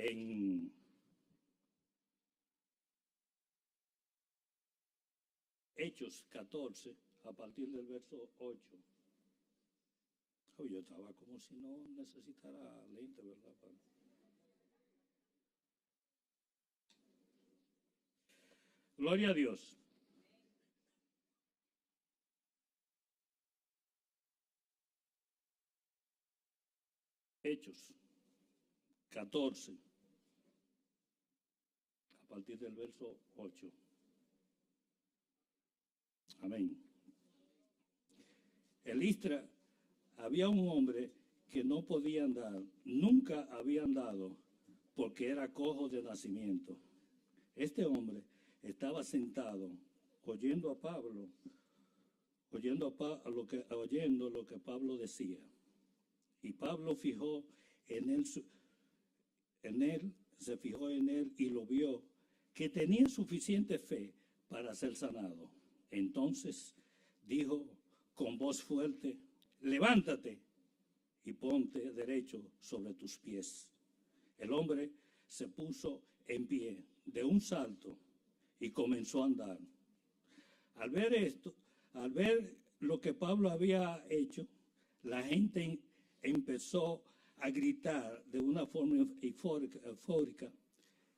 en Hechos 14, a partir del verso 8. Oh, yo estaba como si no necesitara lente, ¿verdad, Padre? Gloria a Dios. Hechos 14, a partir del verso 8. Amén. En Listra había un hombre que no podía andar, nunca había andado, porque era cojo de nacimiento. Este hombre estaba sentado oyendo a Pablo, oyendo lo que Pablo decía. Y Pablo se fijó en él y lo vio, que tenía suficiente fe para ser sanado. Entonces dijo con voz fuerte: levántate y ponte derecho sobre tus pies. El hombre se puso en pie de un salto y comenzó a andar. Al ver lo que Pablo había hecho, la gente empezó a gritar de una forma eufórica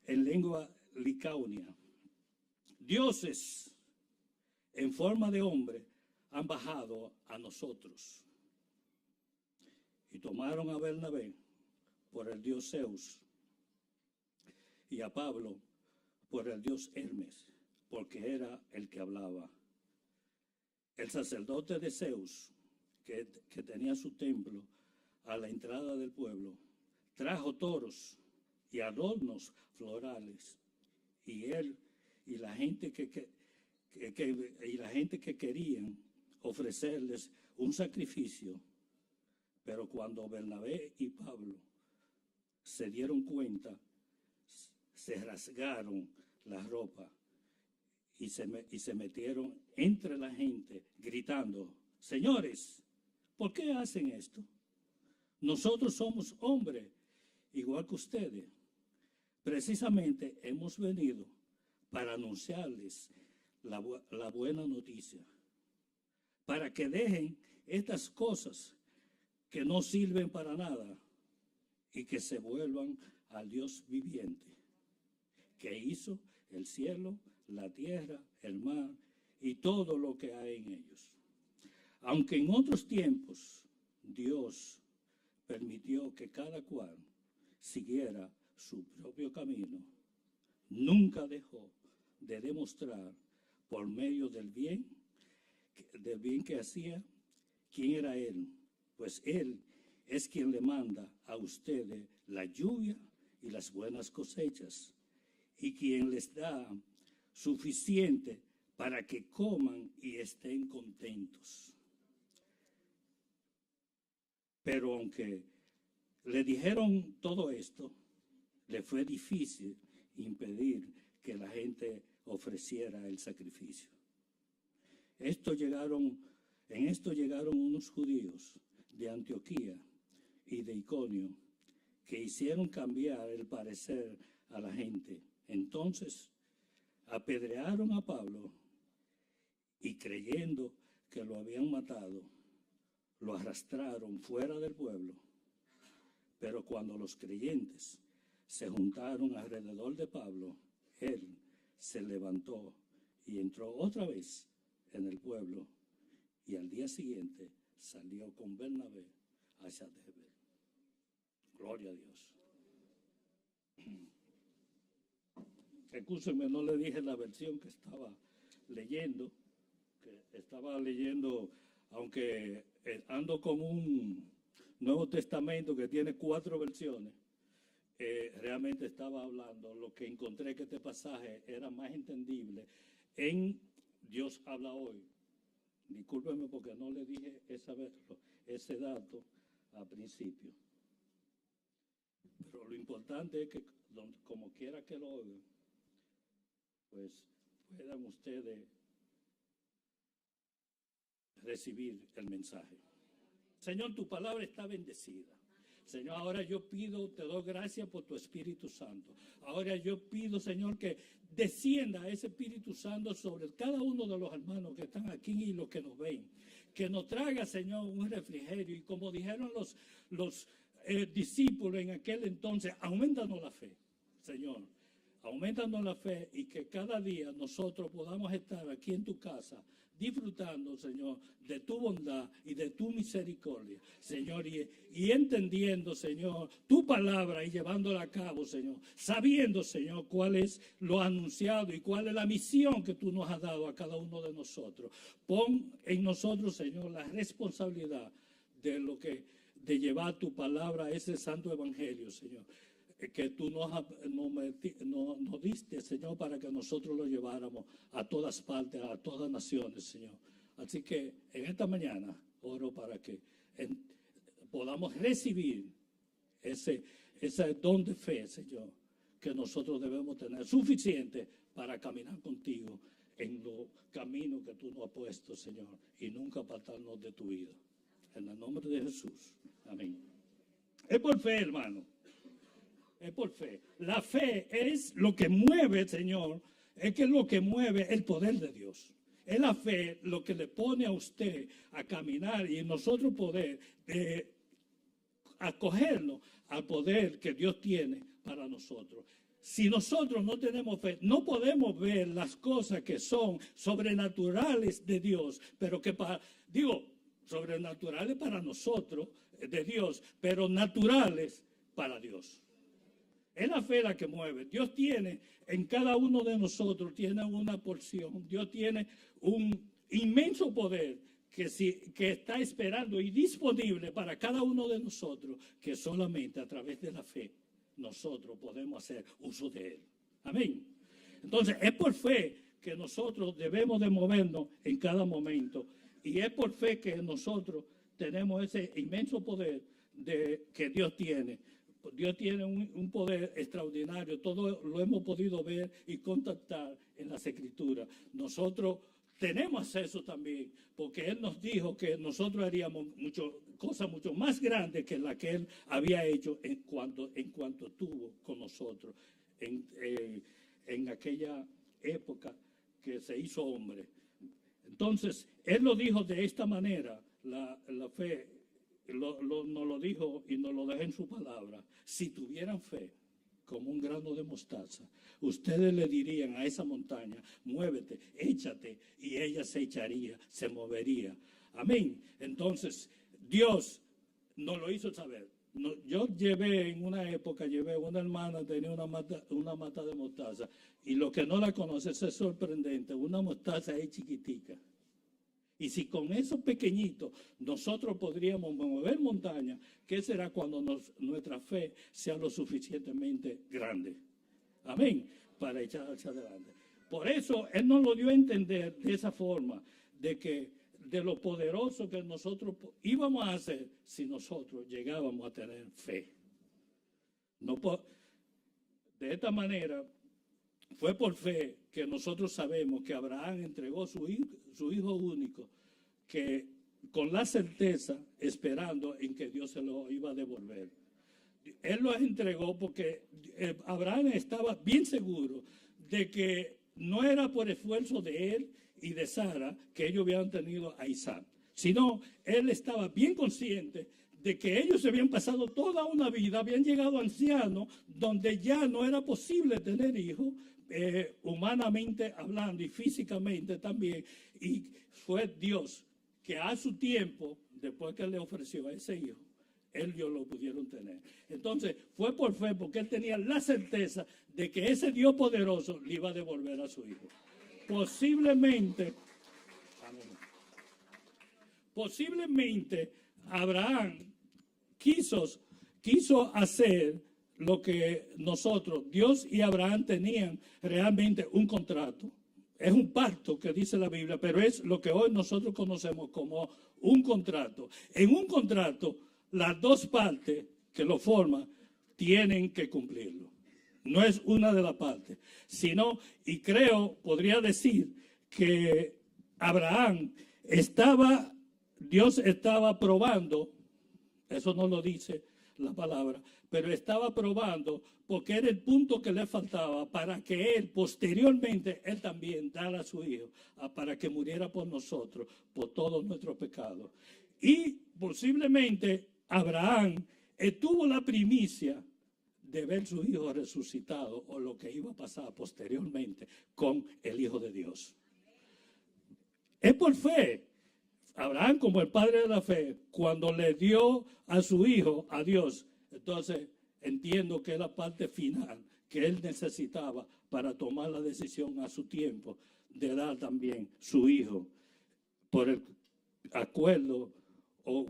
en lengua licaonia: dioses en forma de hombre han bajado a nosotros. Y tomaron a Bernabé por el dios Zeus y a Pablo por el dios Hermes, porque era el que hablaba. El sacerdote de Zeus, que tenía su templo a la entrada del pueblo, trajo toros y adornos florales, y él y la gente que querían ofrecerles un sacrificio. Pero cuando Bernabé y Pablo se dieron cuenta, se rasgaron la ropa y se metieron entre la gente gritando: señores, ¿por qué hacen esto? Nosotros somos hombres igual que ustedes. Precisamente hemos venido para anunciarles la buena noticia, para que dejen estas cosas que no sirven para nada y que se vuelvan al Dios viviente, que hizo el cielo, la tierra, el mar y todo lo que hay en ellos. Aunque en otros tiempos Dios permitió que cada cual siguiera su propio camino, nunca dejó de demostrar por medio del bien que hacía quién era Él, pues Él es quien le manda a ustedes la lluvia y las buenas cosechas, y quien les da suficiente para que coman y estén contentos. Pero aunque le dijeron todo esto, le fue difícil impedir que la gente ofreciera el sacrificio. En esto llegaron unos judíos de Antioquía y de Iconio que hicieron cambiar el parecer a la gente. Entonces apedrearon a Pablo y, creyendo que lo habían matado, lo arrastraron fuera del pueblo. Pero cuando los creyentes se juntaron alrededor de Pablo, él se levantó y entró otra vez en el pueblo, y al día siguiente salió con Bernabé hacia Derbe. Gloria a Dios. Excúsenme, no le dije la versión que estaba leyendo, aunque ando con un Nuevo Testamento que tiene 4 versiones. Realmente estaba hablando, lo que encontré que este pasaje era más entendible en Dios habla hoy. Discúlpeme porque no le dije ese dato al principio. Pero lo importante es que, como quiera que lo oigan, pues puedan ustedes recibir el mensaje. Señor, tu palabra está bendecida. Señor, ahora yo pido, te doy gracias por tu Espíritu Santo. Ahora yo pido, Señor, que descienda ese Espíritu Santo sobre cada uno de los hermanos que están aquí y los que nos ven. Que nos traiga, Señor, un refrigerio. Y como dijeron los discípulos en aquel entonces, aumentanos la fe, Señor. Aumentanos la fe y que cada día nosotros podamos estar aquí en tu casa disfrutando, Señor, de tu bondad y de tu misericordia, Señor, y entendiendo, Señor, tu palabra y llevándola a cabo, Señor, sabiendo, Señor, cuál es lo anunciado y cuál es la misión que tú nos has dado a cada uno de nosotros. Pon en nosotros, Señor, la responsabilidad de llevar tu palabra a ese santo evangelio, Señor, que tú nos diste, Señor, para que nosotros lo lleváramos a todas partes, a todas naciones, Señor. Así que en esta mañana oro para que podamos recibir ese don de fe, Señor, que nosotros debemos tener suficiente para caminar contigo en los caminos que tú nos has puesto, Señor, y nunca apartarnos de tu vida. En el nombre de Jesús. Amén. Es por fe, hermano. Es por fe. La fe es lo que mueve, Señor, es que es lo que mueve el poder de Dios. Es la fe lo que le pone a usted a caminar y nosotros poder acogernos al poder que Dios tiene para nosotros. Si nosotros no tenemos fe, no podemos ver las cosas que son sobrenaturales de Dios, pero que sobrenaturales para nosotros, de Dios, pero naturales para Dios. Es la fe la que mueve. Dios tiene en cada uno de nosotros, tiene una porción. Dios tiene un inmenso poder que está esperando y disponible para cada uno de nosotros, que solamente a través de la fe nosotros podemos hacer uso de él. Amén. Entonces, es por fe que nosotros debemos de movernos en cada momento. Y es por fe que nosotros tenemos ese inmenso poder que Dios tiene. Dios tiene un poder extraordinario, todo lo hemos podido ver y contactar en las Escrituras. Nosotros tenemos acceso también, porque Él nos dijo que nosotros haríamos cosas mucho más grandes que las que Él había hecho en cuanto estuvo con nosotros en aquella época que se hizo hombre. Entonces, Él lo dijo de esta manera, la fe. Nos lo dijo y nos lo dejó en su palabra. Si tuvieran fe como un grano de mostaza, ustedes le dirían a esa montaña, muévete, échate, y ella se echaría, se movería. Amén. Entonces, Dios nos lo hizo saber. Yo en una época, una hermana, tenía una mata de mostaza, y lo que no la conoce es sorprendente, una mostaza es chiquitica. Y si con esos pequeñitos nosotros podríamos mover montañas, ¿qué será cuando nuestra fe sea lo suficientemente grande? Amén. Para echar hacia adelante. Por eso Él nos lo dio a entender de esa forma, de lo poderoso que nosotros íbamos a hacer si nosotros llegábamos a tener fe. De esta manera, fue por fe que nosotros sabemos que Abraham entregó su hijo único, que con la certeza, esperando en que Dios se lo iba a devolver. Él lo entregó porque Abraham estaba bien seguro de que no era por esfuerzo de él y de Sara que ellos habían tenido a Isaac, sino él estaba bien consciente de que ellos habían pasado toda una vida, habían llegado ancianos, donde ya no era posible tener hijos, humanamente hablando y físicamente también, y fue Dios que a su tiempo, después que le ofreció a ese hijo, ellos lo pudieron tener. Entonces fue por fe, porque él tenía la certeza de que ese Dios poderoso le iba a devolver a su hijo. Posiblemente Abraham quiso hacer lo que Dios y Abraham tenían realmente un contrato. Es un pacto que dice la Biblia, pero es lo que hoy nosotros conocemos como un contrato. En un contrato, las dos partes que lo forman tienen que cumplirlo. No es una de las partes, sino, y podría decir que Dios estaba probando, eso no lo dice la palabra, pero estaba probando porque era el punto que le faltaba para que él posteriormente, él también diera a su hijo, para que muriera por nosotros, por todos nuestros pecados. Y posiblemente Abraham tuvo la primicia de ver su hijo resucitado o lo que iba a pasar posteriormente con el Hijo de Dios. Es por fe. Abraham, como el padre de la fe, cuando le dio a su hijo a Dios, entonces entiendo que es la parte final que él necesitaba para tomar la decisión a su tiempo de dar también su hijo por el acuerdo o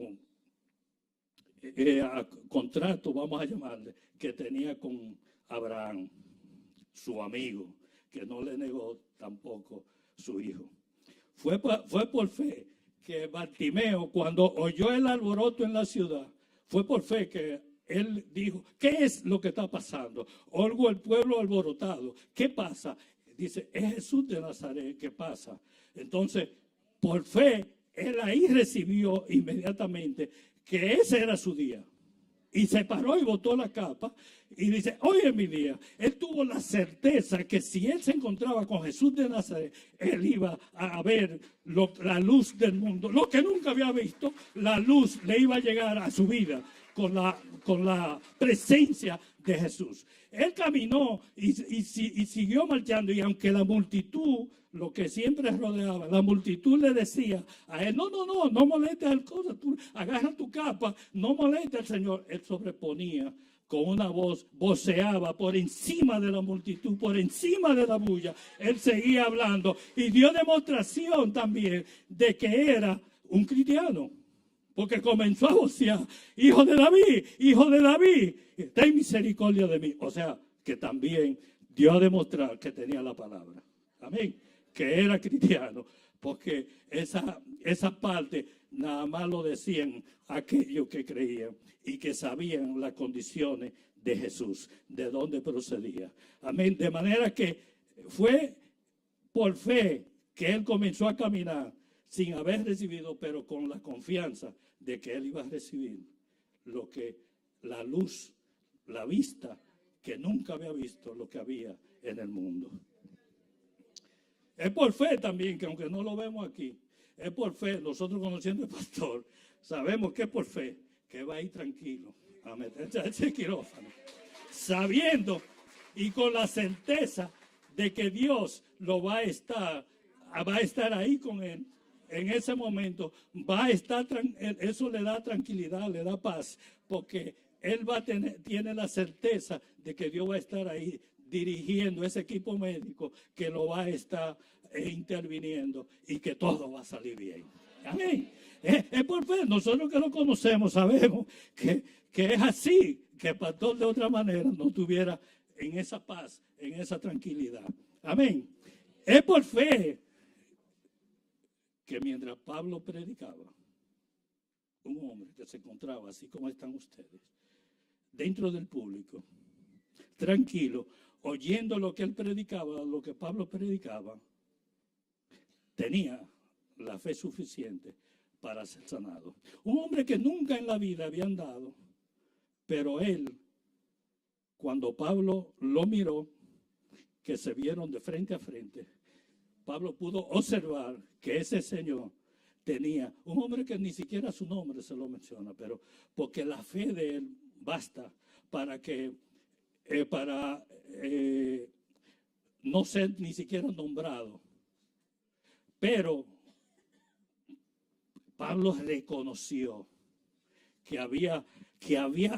contrato, vamos a llamarle, que tenía con Abraham, su amigo, que no le negó tampoco su hijo. Fue por fe que Bartimeo, cuando oyó el alboroto en la ciudad, fue por fe que él dijo, ¿qué es lo que está pasando? Oigo el pueblo alborotado. ¿Qué pasa? Dice, es Jesús de Nazaret. ¿Qué pasa? Entonces, por fe, él ahí recibió inmediatamente que ese era su día. Y se paró y botó la capa y dice, hoy es mi día. Él tuvo la certeza que si él se encontraba con Jesús de Nazaret, él iba a ver la luz del mundo. Lo que nunca había visto, la luz le iba a llegar a su vida con la presencia de Jesús. Él caminó y siguió marchando, y aunque la multitud, lo que siempre rodeaba, la multitud le decía a él, no molestes al cosa, tú agarra tu capa, no molestes al Señor. Él sobreponía con una voz, voceaba por encima de la multitud, por encima de la bulla. Él seguía hablando y dio demostración también de que era un cristiano. Porque comenzó a vocear, hijo de David, ten misericordia de mí. O sea, que también dio a demostrar que tenía la palabra. Amén. Que era cristiano. Porque esa parte nada más lo decían aquellos que creían y que sabían las condiciones de Jesús, de dónde procedía. Amén. De manera que fue por fe que él comenzó a caminar sin haber recibido, pero con la confianza de que él iba a recibir lo que la luz, la vista que nunca había visto, lo que había en el mundo. Es por fe también, que aunque no lo vemos aquí, es por fe. Nosotros, conociendo al pastor, sabemos que es por fe que va a ir tranquilo a meterse a ese quirófano, sabiendo y con la certeza de que Dios lo va a estar ahí con él. En ese momento va a estar, eso le da tranquilidad, le da paz, porque él tiene la certeza de que Dios va a estar ahí dirigiendo ese equipo médico, que lo va a estar interviniendo y que todo va a salir bien. Amén. Es por fe. Nosotros que lo conocemos sabemos que es así, que el pastor de otra manera no tuviera en esa paz, en esa tranquilidad. Amén. Es por fe que mientras Pablo predicaba, un hombre que se encontraba así como están ustedes, dentro del público, tranquilo, oyendo lo que él predicaba, lo que Pablo predicaba, tenía la fe suficiente para ser sanado. Un hombre que nunca en la vida había andado, pero él, cuando Pablo lo miró, que se vieron de frente a frente, Pablo pudo observar que ese señor tenía, un hombre que ni siquiera su nombre se lo menciona, pero porque la fe de él basta para que, no ser ni siquiera nombrado. Pero Pablo reconoció que había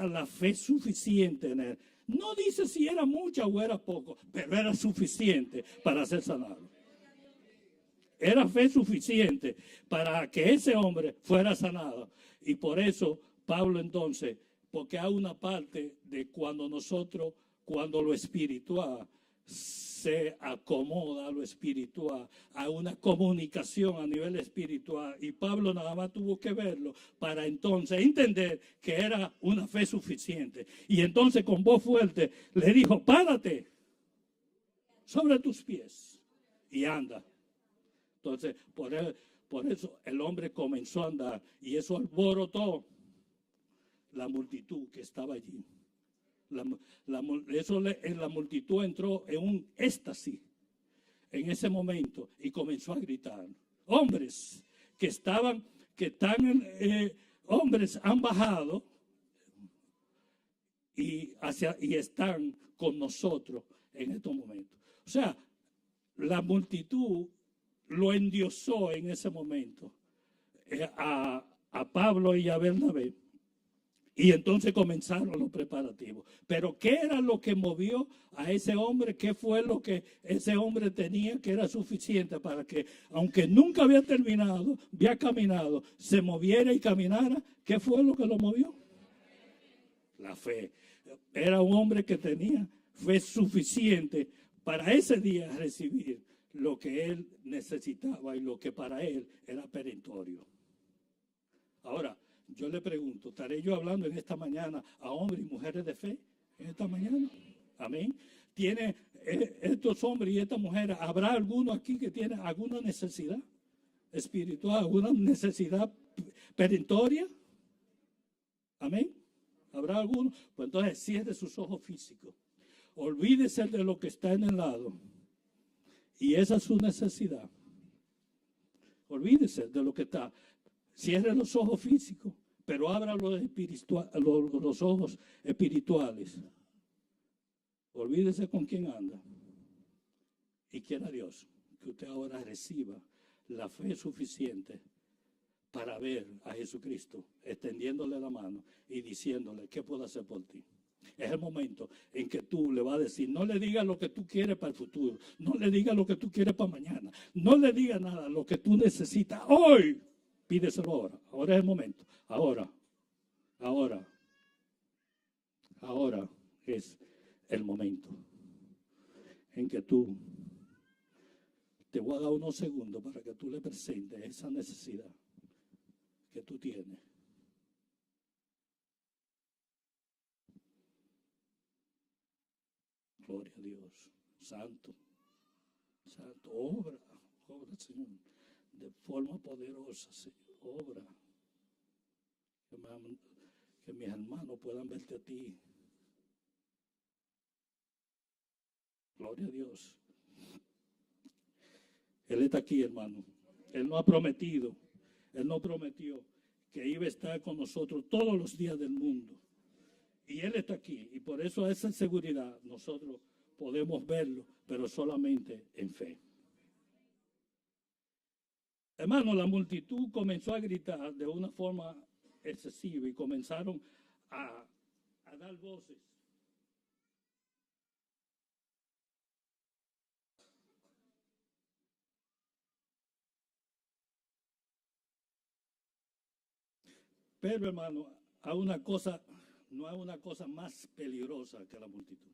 la fe suficiente en él. No dice si era mucha o era poco, pero era suficiente para ser sanado. Era fe suficiente para que ese hombre fuera sanado. Y por eso Pablo entonces, porque hay una parte de cuando lo espiritual se acomoda a lo espiritual, a una comunicación a nivel espiritual. Y Pablo nada más tuvo que verlo para entonces entender que era una fe suficiente. Y entonces con voz fuerte le dijo, párate sobre tus pies y anda. Entonces, por eso el hombre comenzó a andar y eso alborotó la multitud que estaba allí. La multitud entró en un éxtasis en ese momento y comenzó a gritar. Hombres hombres han bajado y están con nosotros en estos momentos. O sea, la multitud lo endiosó en ese momento a Pablo y a Bernabé. Y entonces comenzaron los preparativos. Pero ¿qué era lo que movió a ese hombre? ¿Qué fue lo que ese hombre tenía que era suficiente para que, aunque nunca había terminado, había caminado, se moviera y caminara? ¿Qué fue lo que lo movió? La fe. Era un hombre que tenía fe suficiente para ese día recibir lo que él necesitaba y lo que para él era perentorio. Ahora, yo le pregunto, ¿estaré yo hablando en esta mañana a hombres y mujeres de fe en esta mañana? Amén. ¿Tiene estos hombres y estas mujeres, habrá alguno aquí que tiene alguna necesidad espiritual, alguna necesidad perentoria? Amén. ¿Habrá alguno? Pues entonces cierre sus ojos físicos. Olvídese de lo que está en el lado. Y esa es su necesidad. Olvídese de lo que está. Cierre los ojos físicos, pero abra los ojos espirituales. Olvídese con quién anda. Y quiera Dios que usted ahora reciba la fe suficiente para ver a Jesucristo extendiéndole la mano y diciéndole, ¿qué puedo hacer por ti? Es el momento en que tú le vas a decir, no le digas lo que tú quieres para el futuro, no le digas lo que tú quieres para mañana, no le digas nada, lo que tú necesitas hoy. Pídeselo ahora. Ahora es el momento. Ahora es el momento en que tú te voy a dar unos segundos para que tú le presentes esa necesidad que tú tienes. Gloria a Dios. Santo. Obra, Señor. De forma poderosa, Señor, obra. Que mis hermanos puedan verte a ti. Gloria a Dios. Él está aquí, hermano. Él no prometió que iba a estar con nosotros todos los días del mundo. Y Él está aquí. Y por eso esa seguridad nosotros podemos verlo, pero solamente en fe. Hermano, la multitud comenzó a gritar de una forma excesiva y comenzaron a dar voces. Pero, hermano, no hay una cosa más peligrosa que la multitud.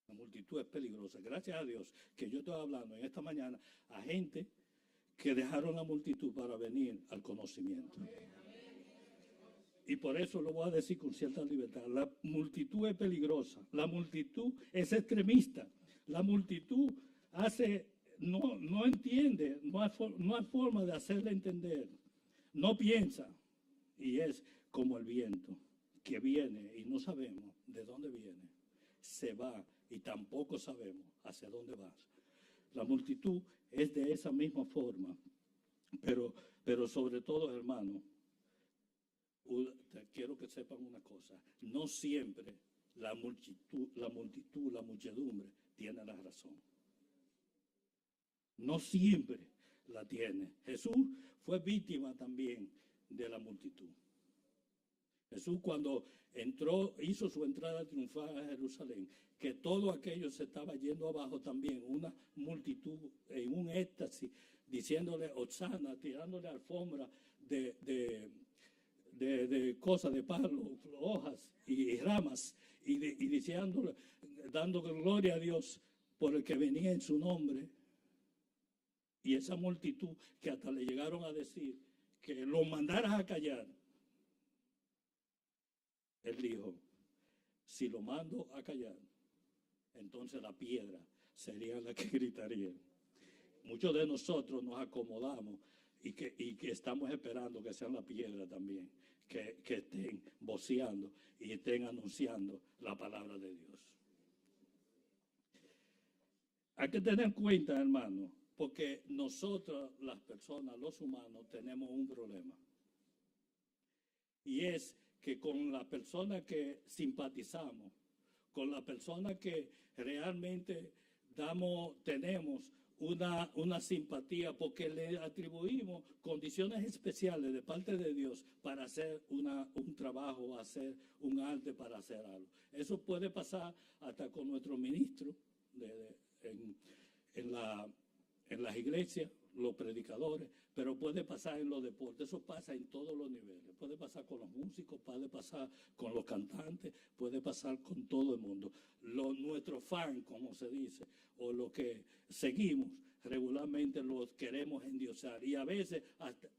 La multitud es peligrosa. Gracias a Dios que yo estoy hablando en esta mañana a gente que dejaron la multitud para venir al conocimiento. Y por eso lo voy a decir con cierta libertad. La multitud es peligrosa. La multitud es extremista. La multitud no entiende, no hay forma de hacerle entender. No piensa. Y es como el viento que viene y no sabemos de dónde viene. Se va y tampoco sabemos hacia dónde va. La multitud es de esa misma forma. Pero sobre todo, hermano, quiero que sepan una cosa. No siempre la muchedumbre tiene la razón. No siempre la tiene. Jesús fue víctima también de la multitud. Jesús cuando hizo su entrada triunfal a Jerusalén, que todo aquello se estaba yendo abajo también, una multitud en un éxtasis, diciéndole Hosanna, tirándole alfombra de cosas, de palos, hojas y ramas, y diciéndole, dando gloria a Dios por el que venía en su nombre. Y esa multitud que hasta le llegaron a decir que lo mandaras a callar. Él dijo, si lo mando a callar, entonces la piedra sería la que gritaría. Muchos de nosotros nos acomodamos y que estamos esperando que sea la piedra también que estén voceando y estén anunciando la palabra de Dios. Hay que tener en cuenta, hermano, porque nosotros, las personas, los humanos, tenemos un problema. Y es que con la persona que simpatizamos, con la persona que realmente tenemos una simpatía, porque le atribuimos condiciones especiales de parte de Dios para hacer un trabajo, hacer un arte, para hacer algo. Eso puede pasar hasta con nuestros ministros en las iglesias, los predicadores, pero puede pasar en los deportes. Eso pasa en todos los niveles. Puede pasar con los músicos, puede pasar con los cantantes, puede pasar con todo el mundo. Nuestros fans, como se dice, o lo que seguimos regularmente, los queremos endiosar, y a veces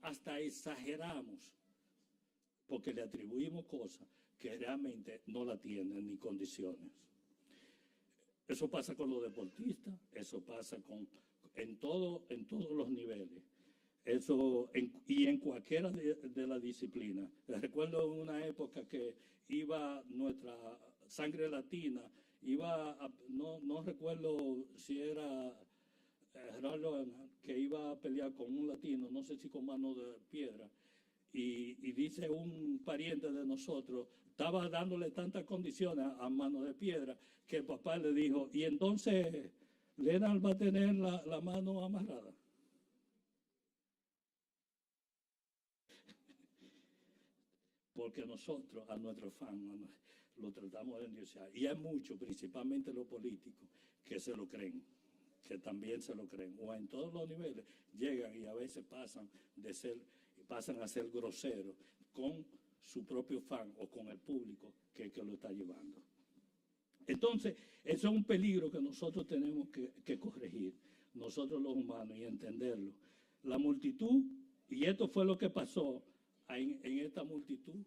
hasta exageramos porque le atribuimos cosas que realmente no la tienen ni condiciones. Eso pasa con los deportistas, eso pasa en todos los niveles. Eso y en cualquiera de las disciplinas. Recuerdo una época que iba nuestra sangre latina, no recuerdo si era que iba a pelear con un latino, no sé si con mano de piedra, y dice un pariente de nosotros, estaba dándole tantas condiciones a mano de piedra, que el papá le dijo, y entonces Leonard va a tener la mano amarrada. Porque nosotros a nuestros fans lo tratamos de endiosar. Y hay muchos, principalmente los políticos, que se lo creen, que también se lo creen. O en todos los niveles llegan y a veces pasan a ser groseros con su propio fan o con el público que lo está llevando. Entonces, eso es un peligro que nosotros tenemos que corregir, nosotros los humanos, y entenderlo. La multitud, y esto fue lo que pasó en esta multitud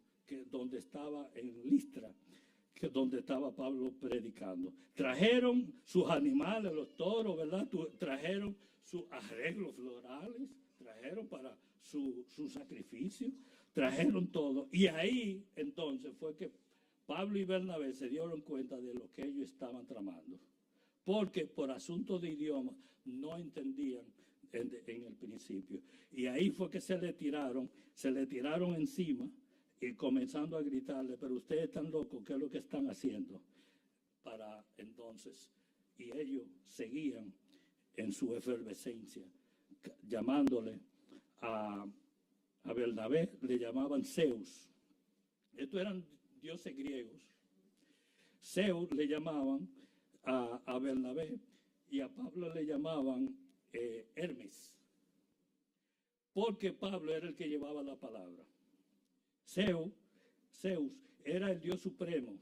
donde estaba en Listra, donde estaba Pablo predicando. Trajeron sus animales, los toros, ¿verdad? Trajeron sus arreglos florales, trajeron para su sacrificio, trajeron todo. Y ahí entonces fue que Pablo y Bernabé se dieron cuenta de lo que ellos estaban tramando, porque por asuntos de idioma no entendían en el principio. Y ahí fue que se le tiraron encima y comenzando a gritarle, pero ustedes están locos, ¿qué es lo que están haciendo? Para entonces, y ellos seguían en su efervescencia, llamándole a Bernabé, le llamaban Zeus. Estos eran dioses griegos. Zeus le llamaban a Bernabé, y a Pablo le llamaban Hermes, porque Pablo era el que llevaba la palabra. Zeus era el dios supremo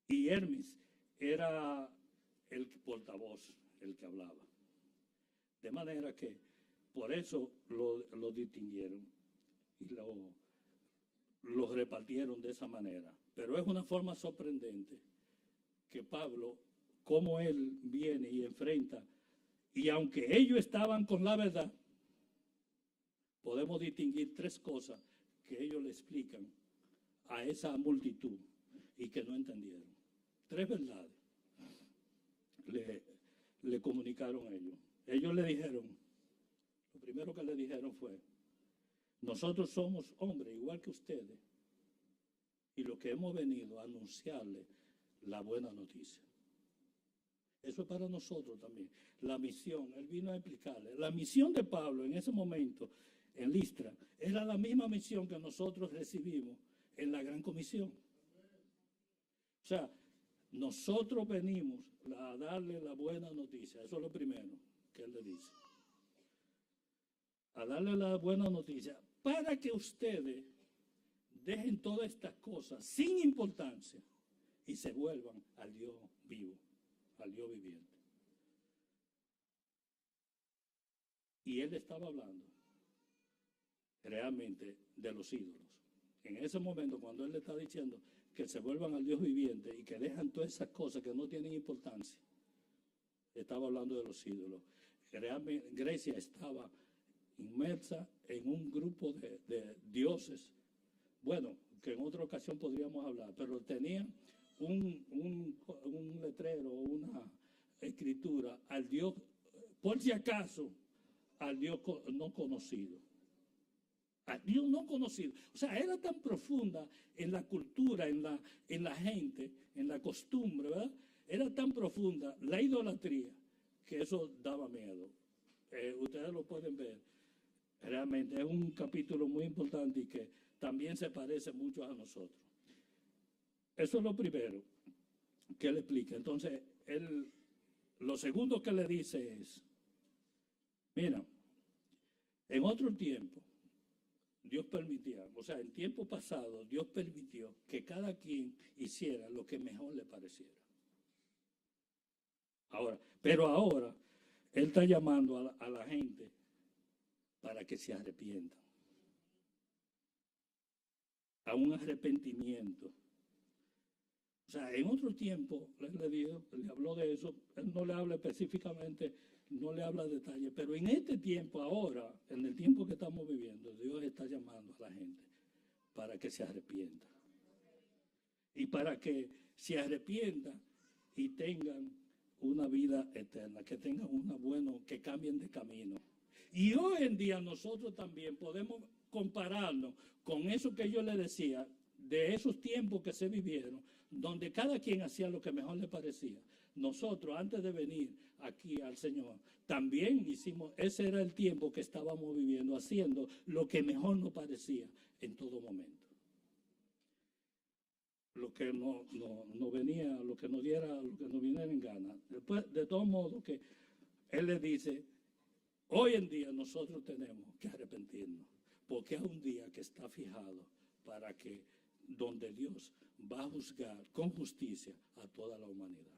y Hermes era el portavoz, el que hablaba. De manera que por eso lo distinguieron y lo repartieron de esa manera. Pero es una forma sorprendente que Pablo, como él viene y enfrenta, y aunque ellos estaban con la verdad, podemos distinguir tres cosas que ellos le explican a esa multitud y que no entendieron. Tres verdades le comunicaron a ellos. Ellos le dijeron, lo primero que le dijeron fue, nosotros somos hombres igual que ustedes, y lo que hemos venido a anunciarle la buena noticia. Eso es para nosotros también. La misión, él vino a explicarle. La misión de Pablo en ese momento, en Listra, era la misma misión que nosotros recibimos en la Gran Comisión. O sea, nosotros venimos a darle la buena noticia. Eso es lo primero que él le dice. A darle la buena noticia para que ustedes dejen todas estas cosas sin importancia y se vuelvan al Dios vivo, al Dios viviente. Y él estaba hablando realmente de los ídolos. En ese momento, cuando él le está diciendo que se vuelvan al Dios viviente y que dejan todas esas cosas que no tienen importancia, estaba hablando de los ídolos. Realmente Grecia estaba inmersa en un grupo de dioses bueno, que en otra ocasión podríamos hablar, pero tenía un letrero, una escritura al Dios, por si acaso, al Dios no conocido. Al Dios no conocido. O sea, era tan profunda en la cultura, en la gente, en la costumbre, ¿verdad? Era tan profunda la idolatría que eso daba miedo. Ustedes lo pueden ver. Realmente es un capítulo muy importante y que también se parece mucho a nosotros. Eso es lo primero que él explica. Entonces, lo segundo que le dice es, mira, en otro tiempo, Dios permitía, o sea, en tiempo pasado, Dios permitió que cada quien hiciera lo que mejor le pareciera. Pero ahora, Él está llamando a la gente para que se arrepientan. A un arrepentimiento. O sea, en otro tiempo, le habló de eso, Él no le habla específicamente, no le habla de detalle, pero en este tiempo, ahora, en el tiempo que estamos viviendo, Dios está llamando a la gente para que se arrepienta. Y para que se arrepientan y tengan una vida eterna, que tengan que cambien de camino. Y hoy en día nosotros también podemos compararnos con eso que yo le decía, de esos tiempos que se vivieron, donde cada quien hacía lo que mejor le parecía. Nosotros, antes de venir aquí al Señor, también ese era el tiempo que estábamos viviendo, haciendo lo que mejor nos parecía en todo momento. Lo que no venía, lo que nos diera, lo que nos viniera en gana. Después, de todos modos, que Él le dice, hoy en día nosotros tenemos que arrepentirnos, porque hay un día que está fijado para que, donde Dios va a juzgar con justicia a toda la humanidad.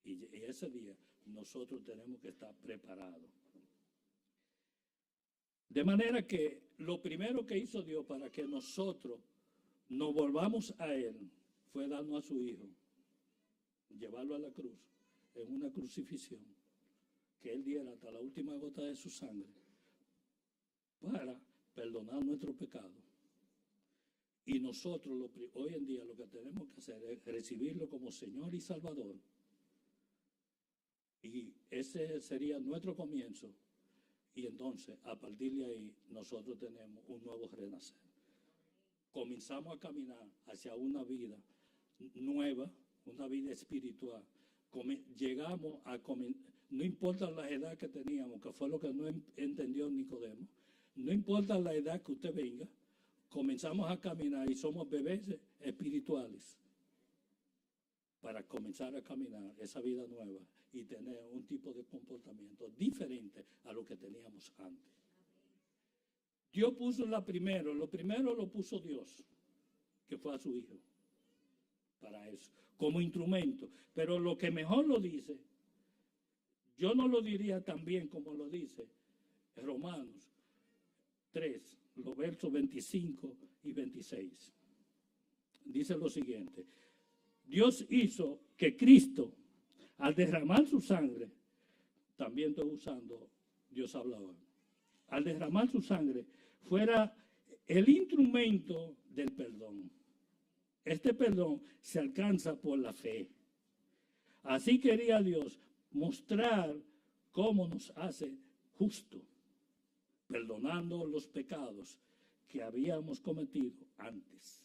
Y ese día nosotros tenemos que estar preparados. De manera que lo primero que hizo Dios para que nosotros nos volvamos a Él fue darnos a su Hijo, llevarlo a la cruz, en una crucifixión, que Él diera hasta la última gota de su sangre para perdonar nuestro pecado. Y nosotros hoy en día lo que tenemos que hacer es recibirlo como Señor y Salvador. Y ese sería nuestro comienzo. Y entonces, a partir de ahí, nosotros tenemos un nuevo renacer. Comenzamos a caminar hacia una vida nueva, una vida espiritual. Llegamos a no importa la edad que teníamos, que fue lo que no entendió Nicodemo, no importa la edad que usted venga, comenzamos a caminar y somos bebés espirituales para comenzar a caminar esa vida nueva y tener un tipo de comportamiento diferente a lo que teníamos antes. Dios puso lo primero lo puso Dios, que fue a su Hijo, para eso, como instrumento. Pero lo que mejor lo dice, yo no lo diría tan bien como lo dice Romanos 3, los versos 25 y 26. Dice lo siguiente: Dios hizo que Cristo, al derramar su sangre, también estoy usando, Dios habla hoy, al derramar su sangre, fuera el instrumento del perdón. Este perdón se alcanza por la fe. Así quería Dios mostrar cómo nos hace justo, perdonando los pecados que habíamos cometido antes.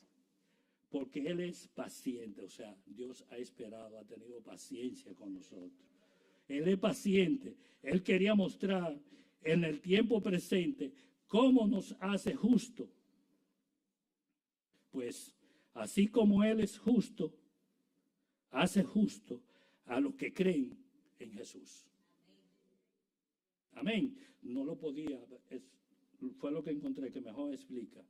Porque Él es paciente, o sea, Dios ha esperado, ha tenido paciencia con nosotros. Él es paciente. Él quería mostrar en el tiempo presente cómo nos hace justo. Pues así como Él es justo, hace justo a los que creen en Jesús. Amén. No lo podía, fue lo que encontré que mejor explica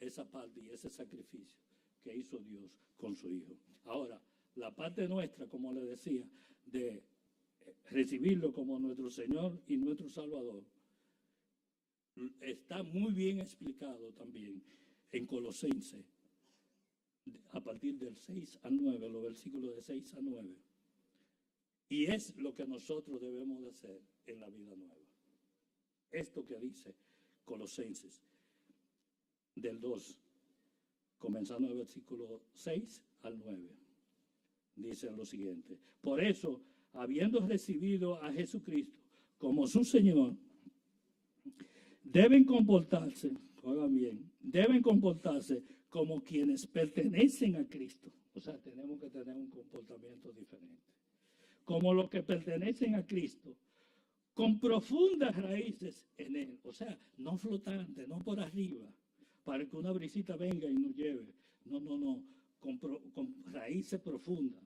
esa parte y ese sacrificio que hizo Dios con su Hijo. Ahora, la parte nuestra, como le decía, de recibirlo como nuestro Señor y nuestro Salvador, está muy bien explicado también en Colosenses, a partir del 6 al 9, los versículos de 6 a 9. Y es lo que nosotros debemos de hacer en la vida nueva. Esto que dice Colosenses, del 2 comenzando el versículo 6 al 9. Dice lo siguiente: por eso, habiendo recibido a Jesucristo como su Señor, deben comportarse, oigan bien, deben comportarse como quienes pertenecen a Cristo. O sea, tenemos que tener un comportamiento diferente. Como los que pertenecen a Cristo, con profundas raíces en Él. O sea, no flotante, no por arriba, para que una brisita venga y nos lleve. No, no, no, con raíces profundas,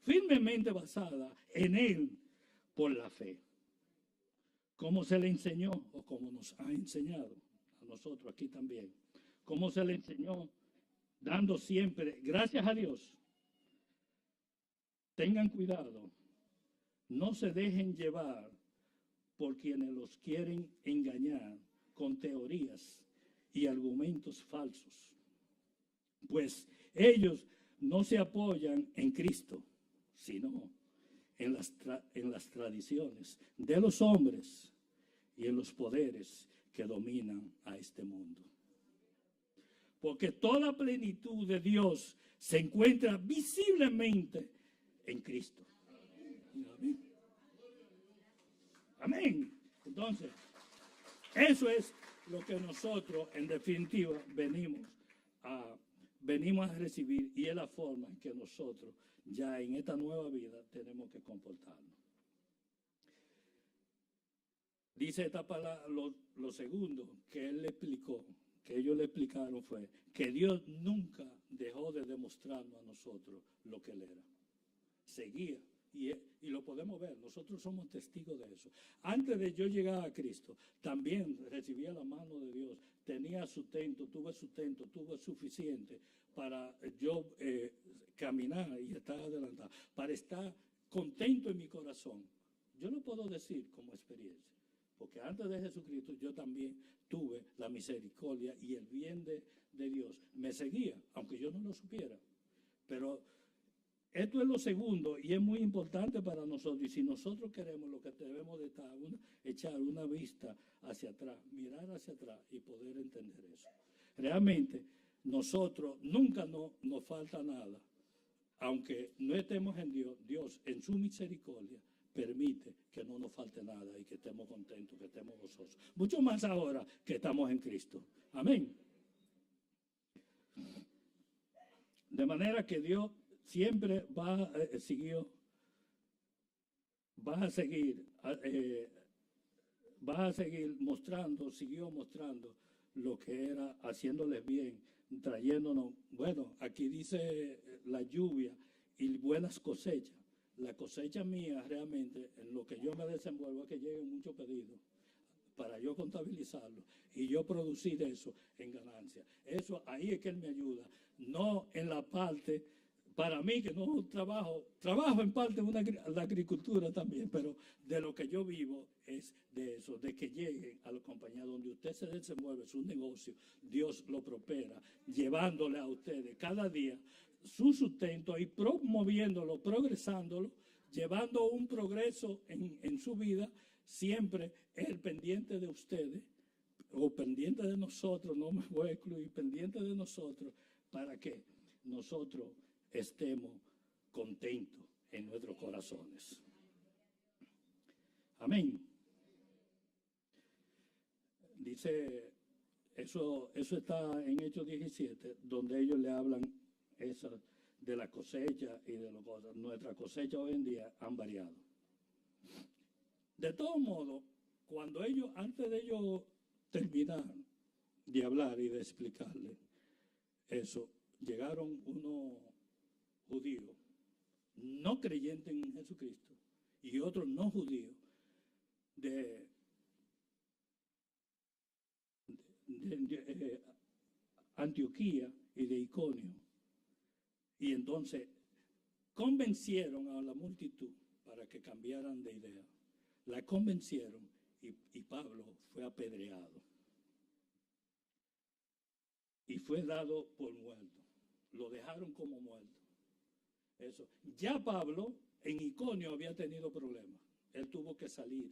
firmemente basadas en Él por la fe. Como se le enseñó, o como nos ha enseñado a nosotros aquí también, como se le enseñó, dando siempre gracias a Dios. Tengan cuidado, no se dejen llevar por quienes los quieren engañar con teorías y argumentos falsos, pues ellos no se apoyan en Cristo, sino en las tradiciones de los hombres y en los poderes que dominan a este mundo. Porque toda plenitud de Dios se encuentra visiblemente en Cristo. Amén. Amén. Entonces, eso es lo que nosotros, en definitiva, venimos a recibir, y es la forma en que nosotros ya en esta nueva vida tenemos que comportarnos. Dice esta palabra, lo segundo que él le explicó, que ellos le explicaron, fue que Dios nunca dejó de demostrarnos a nosotros lo que Él era. Seguía, y lo podemos ver, nosotros somos testigos de eso. Antes de yo llegar a Cristo, también recibía la mano de Dios, tenía sustento, tuve suficiente para yo caminar y estar adelantado, para estar contento en mi corazón. Yo lo puedo decir como experiencia, porque antes de Jesucristo yo también tuve la misericordia y el bien de Dios. Me seguía, aunque yo no lo supiera. Pero esto es lo segundo y es muy importante para nosotros. Y si nosotros queremos, lo que debemos de estar, echar una vista hacia atrás, mirar hacia atrás y poder entender eso. Realmente nosotros nunca nos falta nada. Aunque no estemos en Dios, Dios en su misericordia permite que no nos falte nada y que estemos contentos, que estemos gozosos. Mucho más ahora que estamos en Cristo. Amén. De manera que Dios siempre va a seguir mostrando, siguió mostrando lo que era, haciéndoles bien, trayéndonos, bueno, aquí dice la lluvia y buenas cosechas. La cosecha mía realmente, en lo que yo me desenvuelvo, es que lleguen muchos pedidos para yo contabilizarlo y yo producir eso en ganancia. Eso, ahí es que Él me ayuda, no en la parte, para mí que no trabajo en parte la agricultura también, pero de lo que yo vivo es de eso, de que lleguen a la compañía donde usted se desenvuelve, su negocio, Dios lo prospera, llevándole a ustedes cada día su sustento y promoviéndolo, progresándolo, llevando un progreso en su vida, siempre el pendiente de ustedes, o pendiente de nosotros, no me voy a excluir, pendiente de nosotros, para que nosotros estemos contentos en nuestros corazones. Amén. Dice, eso está en Hechos 17, donde ellos le hablan de la cosecha y de las cosas. Nuestra cosecha hoy en día han variado. De todo modo, antes de ellos terminar de hablar y de explicarle eso, llegaron unos judíos no creyentes en Jesucristo y otros no judíos de Antioquía y de Iconio. Y entonces convencieron a la multitud para que cambiaran de idea. La convencieron y Pablo fue apedreado. Y fue dado por muerto. Lo dejaron como muerto. Eso. Ya Pablo en Iconio había tenido problemas. Él tuvo que salir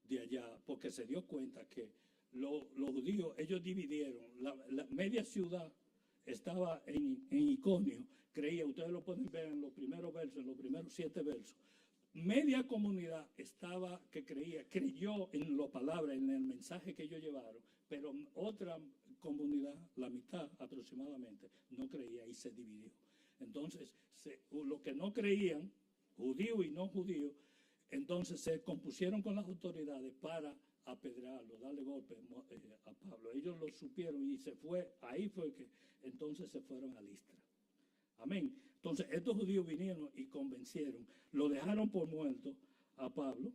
de allá porque se dio cuenta que los judíos, ellos dividieron la media ciudad, estaba en Iconio, creía, ustedes lo pueden ver en los primeros versos, en los primeros 7 versos. Media comunidad estaba que creyó en la palabra, en el mensaje que ellos llevaron, pero otra comunidad, la mitad aproximadamente, no creía y se dividió. Entonces, los que no creían, judíos y no judíos, entonces se compusieron con las autoridades para apedrearlo, darle golpe a Pablo. Ellos lo supieron y ahí fue que entonces se fueron a Listra. Amén. Entonces estos judíos vinieron y convencieron, lo dejaron por muerto a Pablo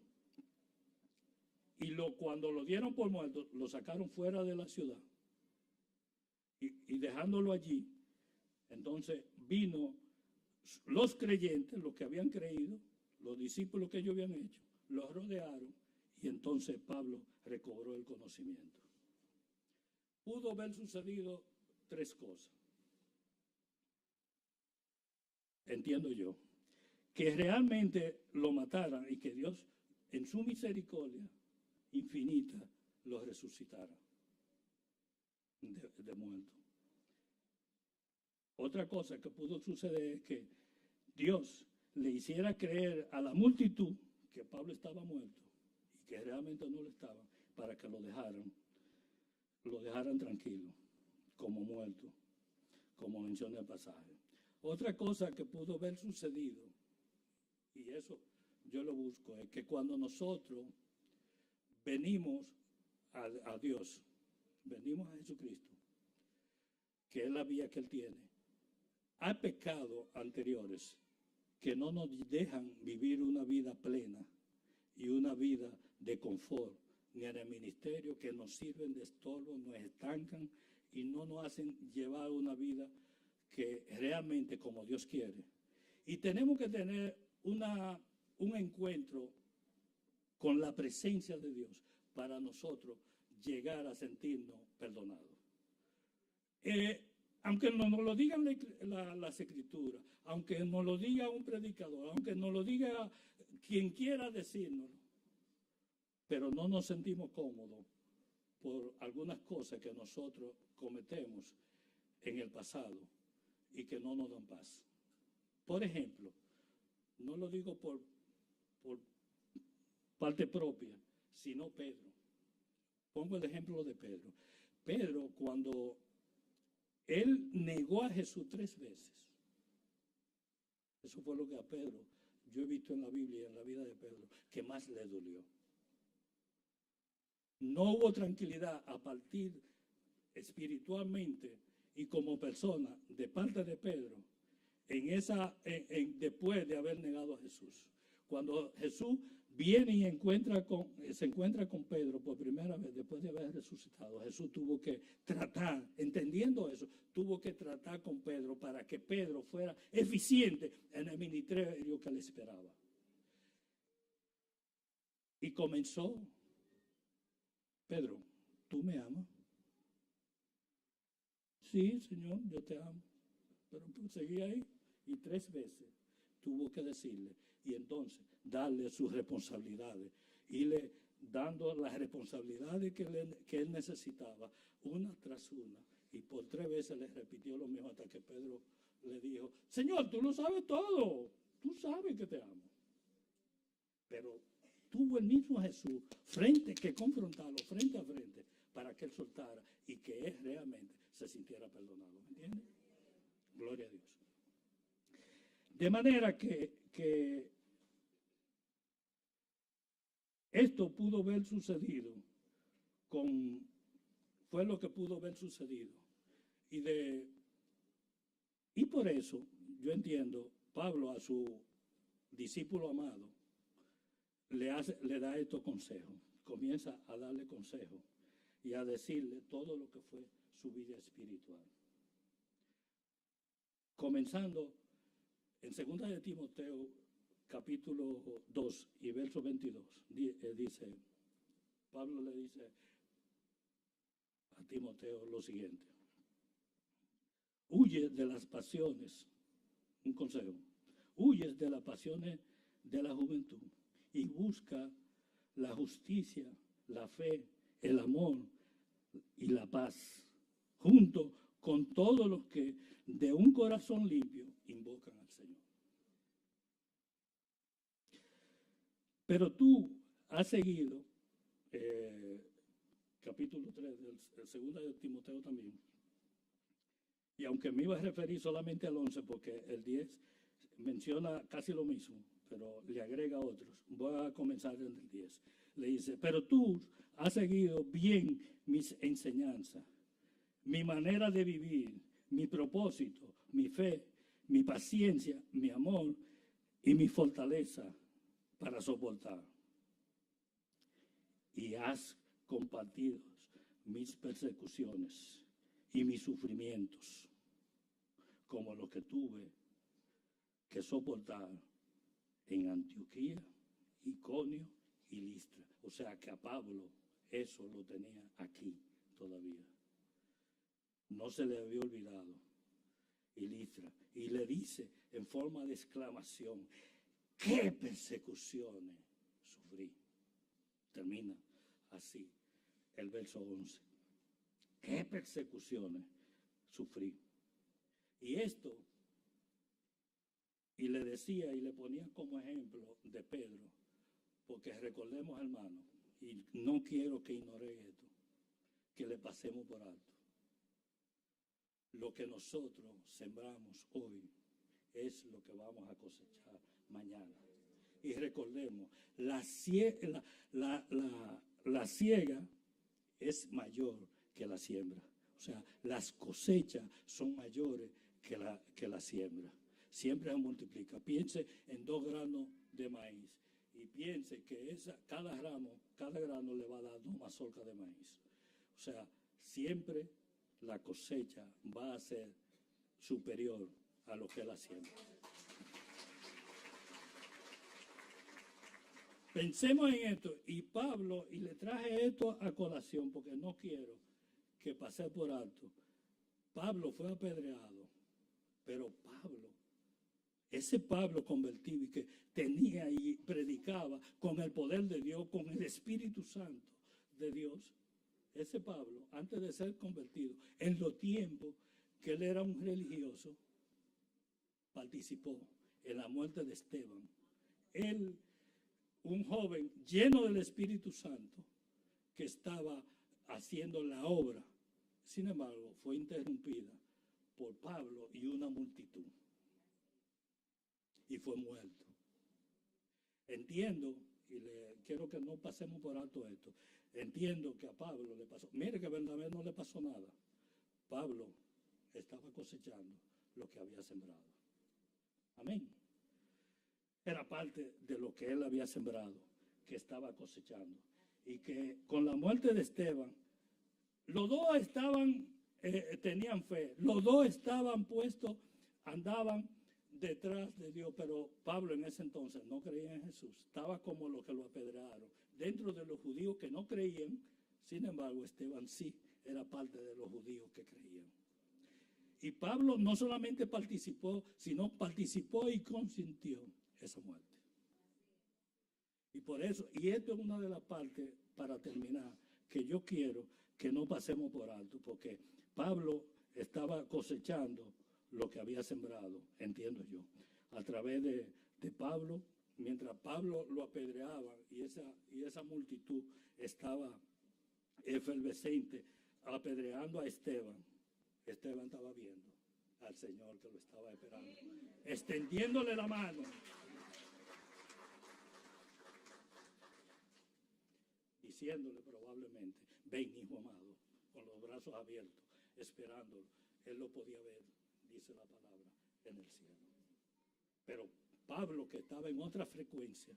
y cuando lo dieron por muerto, lo sacaron fuera de la ciudad y dejándolo allí, entonces vino los creyentes, los que habían creído, los discípulos que ellos habían hecho, los rodearon y entonces Pablo recobró el conocimiento. Pudo haber sucedido 3 cosas. Entiendo yo, que realmente lo mataran y que Dios en su misericordia infinita lo resucitara de muerto. Otra cosa que pudo suceder es que Dios le hiciera creer a la multitud que Pablo estaba muerto y que realmente no lo estaba, para que lo dejaran tranquilo, como muerto, como menciona el pasaje. Otra cosa que pudo haber sucedido, y eso yo lo busco, es que cuando nosotros venimos a Dios, venimos a Jesucristo, que es la vía que Él tiene, hay pecados anteriores que no nos dejan vivir una vida plena y una vida de confort, ni en el ministerio, que nos sirven de estorbo, nos estancan y no nos hacen llevar una vida que realmente como Dios quiere. Y tenemos que tener un encuentro con la presencia de Dios para nosotros llegar a sentirnos perdonados. Aunque no nos lo digan las escrituras, aunque nos lo diga un predicador, aunque nos lo diga quien quiera decirnos, pero no nos sentimos cómodos por algunas cosas que nosotros cometemos en el pasado y que no nos dan paz. Por ejemplo, no lo digo por parte propia, sino Pedro. Pongo el ejemplo de Pedro. Pedro, cuando él negó a Jesús 3 veces, eso fue lo que a Pedro, yo he visto en la Biblia y en la vida de Pedro, que más le dolió. No hubo tranquilidad a partir espiritualmente y como persona de parte de Pedro después de haber negado a Jesús. Cuando Jesús viene y se encuentra con Pedro por primera vez después de haber resucitado, Jesús tuvo que tratar, entendiendo eso, tuvo que tratar con Pedro para que Pedro fuera eficiente en el ministerio que le esperaba. Y comenzó: Pedro, ¿tú me amas? Sí, Señor, yo te amo. Pero seguía ahí y 3 veces tuvo que decirle, y entonces darle sus responsabilidades, irle dando las responsabilidades que él necesitaba, una tras una, y por 3 veces le repitió lo mismo hasta que Pedro le dijo: Señor, tú lo sabes todo, tú sabes que te amo. Pero tuvo el mismo Jesús que confrontarlo frente a frente para que él soltara y que él realmente se sintiera perdonado. ¿Me entiendes? Gloria a Dios. De manera que esto pudo haber sucedido fue lo que pudo haber sucedido. Y por eso yo entiendo, Pablo a su discípulo amado le da estos consejos, comienza a darle consejos y a decirle todo lo que fue su vida espiritual. Comenzando en 2 de Timoteo, capítulo 2 y verso 22, dice, Pablo le dice a Timoteo lo siguiente: huye de las pasiones, un consejo, huye de las pasiones de la juventud y busca la justicia, la fe, el amor y la paz, junto con todos los que de un corazón limpio invocan al Señor. Pero tú has seguido, capítulo 3 del segundo de Timoteo también, y aunque me iba a referir solamente al 11, porque el 10 menciona casi lo mismo, pero le agrega otros. Voy a comenzar en el 10. Le dice, pero tú has seguido bien mis enseñanzas, mi manera de vivir, mi propósito, mi fe, mi paciencia, mi amor y mi fortaleza para soportar. Y has compartido mis persecuciones y mis sufrimientos, como lo que tuve que soportar en Antioquía, Iconio y Listra. O sea que a Pablo eso lo tenía aquí todavía. No se le había olvidado. Y Listra. Y le dice en forma de exclamación, ¿qué persecuciones sufrí? Termina así el verso 11. ¿Qué persecuciones sufrí? Y esto, y le decía y le ponía como ejemplo de Pedro, porque recordemos, hermano, y no quiero que ignore esto, que le pasemos por alto. Lo que nosotros sembramos hoy es lo que vamos a cosechar mañana. Y recordemos, la siega es mayor que la siembra. O sea, las cosechas son mayores que la siembra. Siempre se multiplica. Piense en 2 granos de maíz y piense que cada grano le va a dar 2 mazorcas de maíz. O sea, siempre la cosecha va a ser superior a lo que es la siembra. Pensemos en esto, y Pablo, y le traje esto a colación porque no quiero que pase por alto. Pablo fue apedreado, pero ese Pablo convertido y que tenía y predicaba con el poder de Dios, con el Espíritu Santo de Dios, ese Pablo, antes de ser convertido, en los tiempos que él era un religioso, participó en la muerte de Esteban. Él, un joven lleno del Espíritu Santo, que estaba haciendo la obra, sin embargo, fue interrumpida por Pablo y una multitud. Y fue muerto. Entiendo, y quiero que no pasemos por alto esto, entiendo que a Pablo le pasó. Mire que a Bernabé no le pasó nada. Pablo estaba cosechando lo que había sembrado. Amén. Era parte de lo que él había sembrado, que estaba cosechando. Y que con la muerte de Esteban, los dos tenían fe, los dos estaban puestos, andaban detrás de Dios, pero Pablo en ese entonces no creía en Jesús, estaba como los que lo apedrearon, dentro de los judíos que no creían. Sin embargo, Esteban sí era parte de los judíos que creían. Y Pablo no solamente participó, sino participó y consintió esa muerte. Y por eso, y esto es una de las partes, para terminar, que yo quiero que no pasemos por alto, porque Pablo estaba cosechando lo que había sembrado, entiendo yo, a través de Pablo, mientras Pablo lo apedreaba y esa multitud estaba efervescente apedreando a Esteban. Esteban estaba viendo al Señor que lo estaba esperando, extendiéndole la mano. Diciéndole probablemente, ven hijo amado, con los brazos abiertos, esperándolo. Él lo podía ver, dice la palabra, en el cielo. Pero Pablo, que estaba en otra frecuencia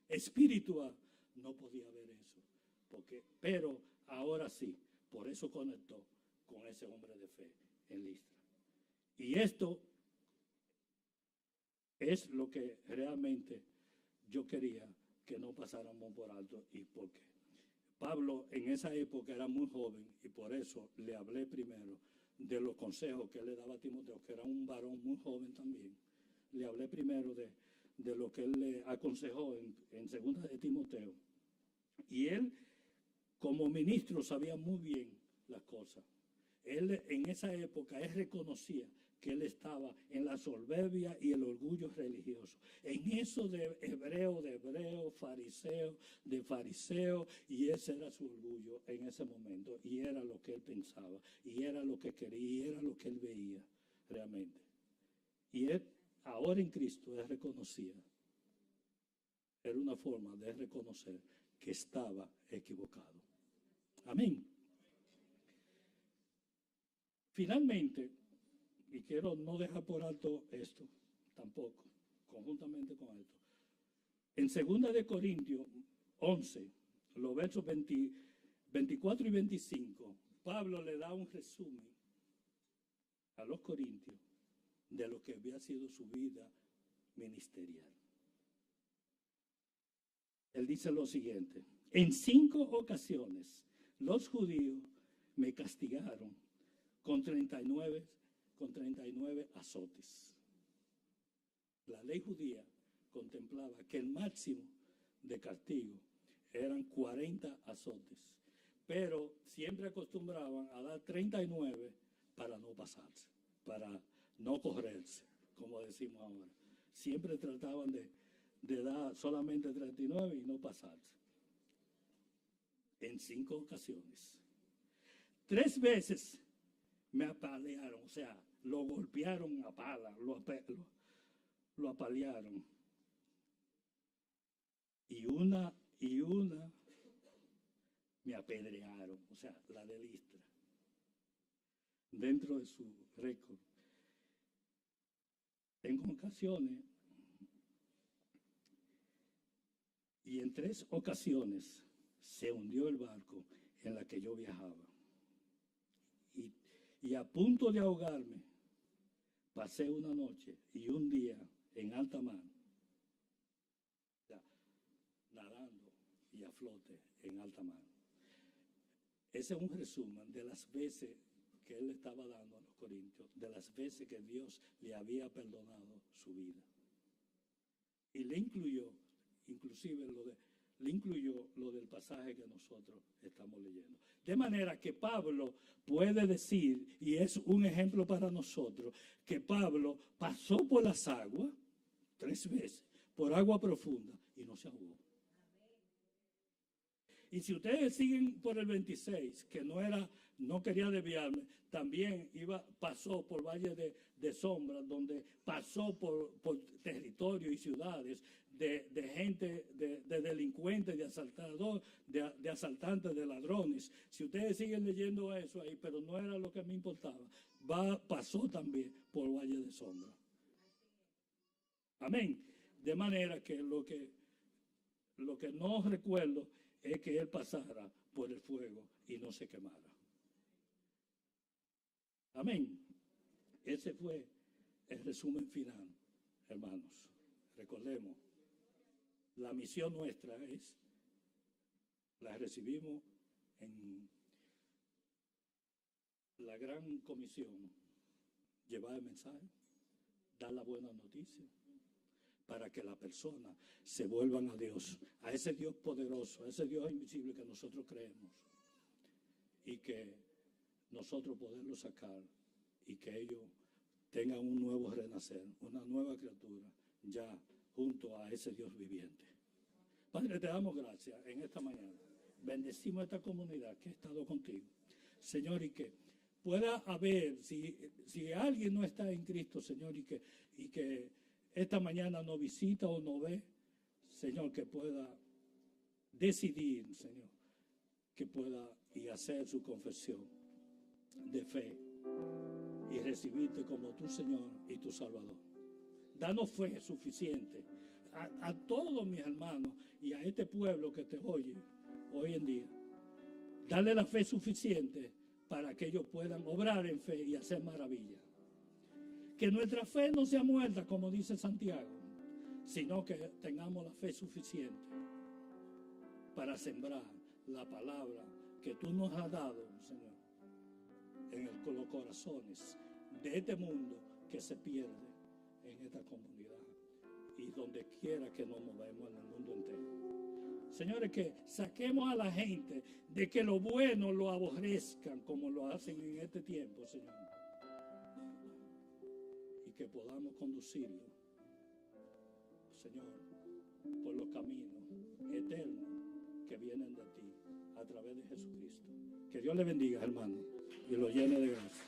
espiritual, no podía ver eso. Pero ahora sí, por eso conectó con ese hombre de fe en Listra. Y esto es lo que realmente yo quería que no pasáramos por alto. ¿Y por qué? Pablo en esa época era muy joven y por eso le hablé primero de los consejos que él le daba a Timoteo, que era un varón muy joven también. Le hablé primero de lo que él le aconsejó en segunda de Timoteo. Y él, como ministro, sabía muy bien las cosas. Él en esa época, él reconocía que él estaba en la soberbia y el orgullo religioso. En eso de hebreo, fariseo, de fariseo, y ese era su orgullo en ese momento. Y era lo que él pensaba, y era lo que quería, y era lo que él veía realmente. Y él, ahora en Cristo, él reconocía. Era una forma de reconocer que estaba equivocado. Amén. Finalmente, y quiero no dejar por alto esto, tampoco, conjuntamente con esto. En 2 de Corintios 11, los versos 24 y 25, Pablo le da un resumen a los corintios de lo que había sido su vida ministerial. Él dice lo siguiente: en 5 ocasiones los judíos me castigaron con 39 azotes. La ley judía contemplaba que el máximo de castigo eran 40 azotes, pero siempre acostumbraban a dar 39 para no pasarse, para no correrse, como decimos ahora. Siempre trataban de dar solamente 39 y no pasarse. En 5 ocasiones. 3 veces me apalearon, o sea, lo golpearon a pala, lo apalearon. Y una me apedrearon, o sea, la de Listra, dentro de su récord. En ocasiones, y en 3 ocasiones, se hundió el barco en la que yo viajaba. Y a punto de ahogarme, pasé una noche y un día en alta mar, nadando y a flote en alta mar. Ese es un resumen de las veces que él estaba dando a los corintios, de las veces que Dios le había perdonado su vida. Y le incluyó, inclusive le incluyó lo del pasaje que nosotros estamos leyendo. De manera que Pablo puede decir, y es un ejemplo para nosotros, que Pablo pasó por las aguas 3 veces, por agua profunda, y no se ahogó. Y si ustedes siguen por el 26, que no quería desviarme, también pasó por valles de sombra, donde pasó por territorios y ciudades de gente, de delincuentes, de asaltantes, de ladrones. Si ustedes siguen leyendo eso ahí, pero no era lo que me importaba, pasó también por valles de sombra. Amén. De manera que lo que no recuerdo es que él pasara por el fuego y no se quemara. Amén. Ese fue el resumen final, hermanos. Recordemos, la misión nuestra la recibimos en la gran comisión: llevar el mensaje, dar la buena noticia, para que la persona se vuelvan a Dios, a ese Dios poderoso, a ese Dios invisible que nosotros creemos, y que nosotros poderlo sacar y que ellos tengan un nuevo renacer, una nueva criatura, ya junto a ese Dios viviente. Padre, te damos gracias en esta mañana. Bendecimos a esta comunidad que ha estado contigo, Señor, y que pueda haber, si alguien no está en Cristo, Señor, y que esta mañana no visita o no ve, Señor, que pueda decidir, Señor, que pueda y hacer su confesión de fe y recibirte como tu Señor y tu Salvador. Danos fe suficiente a todos mis hermanos y a este pueblo que te oye hoy en día. Dale la fe suficiente para que ellos puedan obrar en fe y hacer maravillas. Que nuestra fe no sea muerta, como dice Santiago, sino que tengamos la fe suficiente para sembrar la palabra que tú nos has dado, Señor, en los corazones de este mundo que se pierde en esta comunidad y donde quiera que nos movemos en el mundo entero. Señores, que saquemos a la gente de que lo bueno lo aborrezcan como lo hacen en este tiempo, Señor. Y que podamos conducirlo, Señor, por los caminos eternos que vienen de ti a través de Jesucristo. Que Dios le bendiga, hermano, y lo llene de gracia.